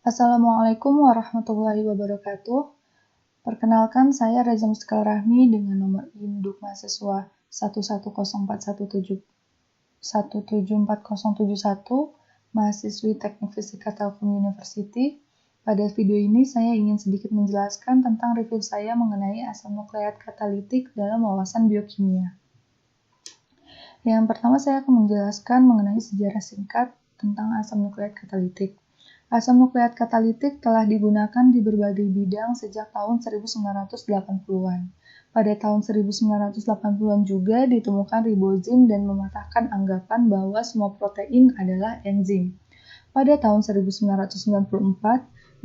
Assalamualaikum warahmatullahi wabarakatuh. Perkenalkan, saya Reza Mustikal Rahmi dengan nomor induk mahasiswa 1140171, mahasiswi Teknik Fisika Telkom University. Pada video ini saya ingin sedikit menjelaskan tentang review saya mengenai asam nukleat katalitik dalam wawasan biokimia. Yang pertama saya akan menjelaskan mengenai sejarah singkat tentang asam nukleat katalitik. Asam nukleat katalitik telah digunakan di berbagai bidang sejak tahun 1980-an. Pada tahun 1980-an juga ditemukan ribozim dan mematahkan anggapan bahwa semua protein adalah enzim. Pada tahun 1994,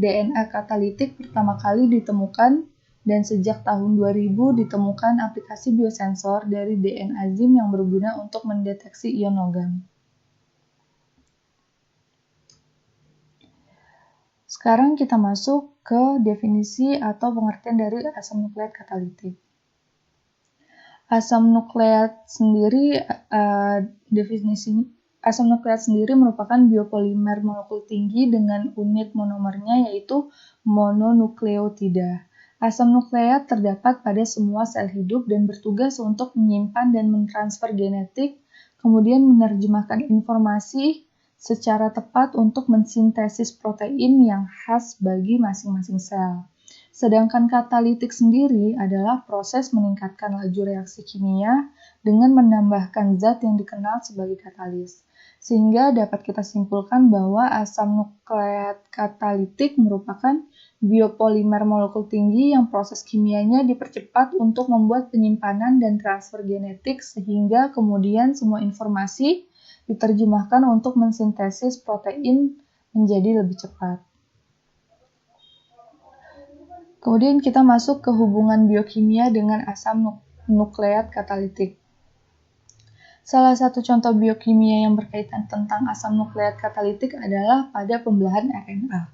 DNA katalitik pertama kali ditemukan dan sejak tahun 2000 ditemukan aplikasi biosensor dari DNA enzim yang berguna untuk mendeteksi ion logam. Sekarang kita masuk ke definisi atau pengertian dari asam nukleat katalitik. Asam nukleat sendiri asam nukleat sendiri merupakan biopolimer molekul tinggi dengan unit monomernya yaitu mononukleotida. Asam nukleat terdapat pada semua sel hidup dan bertugas untuk menyimpan dan mentransfer genetik, kemudian menerjemahkan informasi secara tepat untuk mensintesis protein yang khas bagi masing-masing sel. Sedangkan katalitik sendiri adalah proses meningkatkan laju reaksi kimia dengan menambahkan zat yang dikenal sebagai katalis. Sehingga dapat kita simpulkan bahwa asam nukleat katalitik merupakan biopolimer molekul tinggi yang proses kimianya dipercepat untuk membuat penyimpanan dan transfer genetik sehingga kemudian semua informasi diterjemahkan untuk mensintesis protein menjadi lebih cepat. Kemudian kita masuk ke hubungan biokimia dengan asam nukleat katalitik. Salah satu contoh biokimia yang berkaitan tentang asam nukleat katalitik adalah pada pembelahan RNA.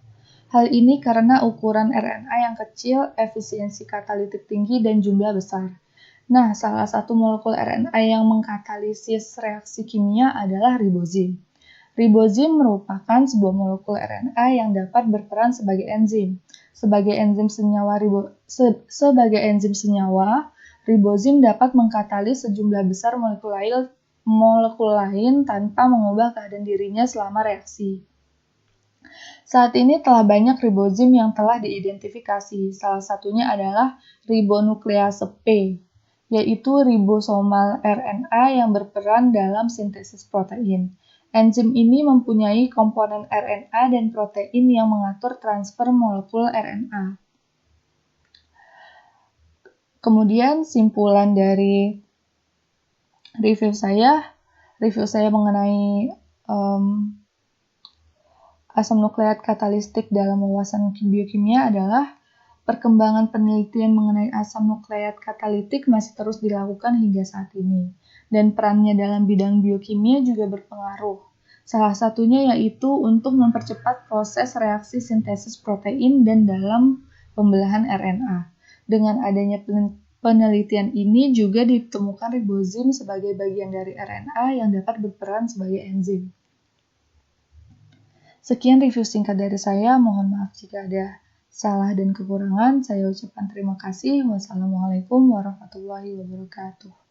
Hal ini karena ukuran RNA yang kecil, efisiensi katalitik tinggi, dan jumlah besar. Nah, salah satu molekul RNA yang mengkatalisis reaksi kimia adalah ribozim. Ribozim merupakan sebuah molekul RNA yang dapat berperan sebagai enzim. Sebagai enzim senyawa, ribozim dapat mengkatalis sejumlah besar molekul lain tanpa mengubah keadaan dirinya selama reaksi. Saat ini telah banyak ribozim yang telah diidentifikasi. Salah satunya adalah ribonuklease P, yaitu ribosomal RNA yang berperan dalam sintesis protein. Enzim ini mempunyai komponen RNA dan protein yang mengatur transfer molekul RNA. Kemudian simpulan dari review saya mengenai asam nukleat katalitik dalam wawasan biokimia adalah perkembangan penelitian mengenai asam nukleat katalitik masih terus dilakukan hingga saat ini, dan perannya dalam bidang biokimia juga berpengaruh. Salah satunya yaitu untuk mempercepat proses reaksi sintesis protein dan dalam pembelahan RNA. Dengan adanya penelitian ini juga ditemukan ribozim sebagai bagian dari RNA yang dapat berperan sebagai enzim. Sekian review singkat dari saya, mohon maaf jika ada salah dan kekurangan. Saya ucapkan terima kasih. Wassalamualaikum warahmatullahi wabarakatuh.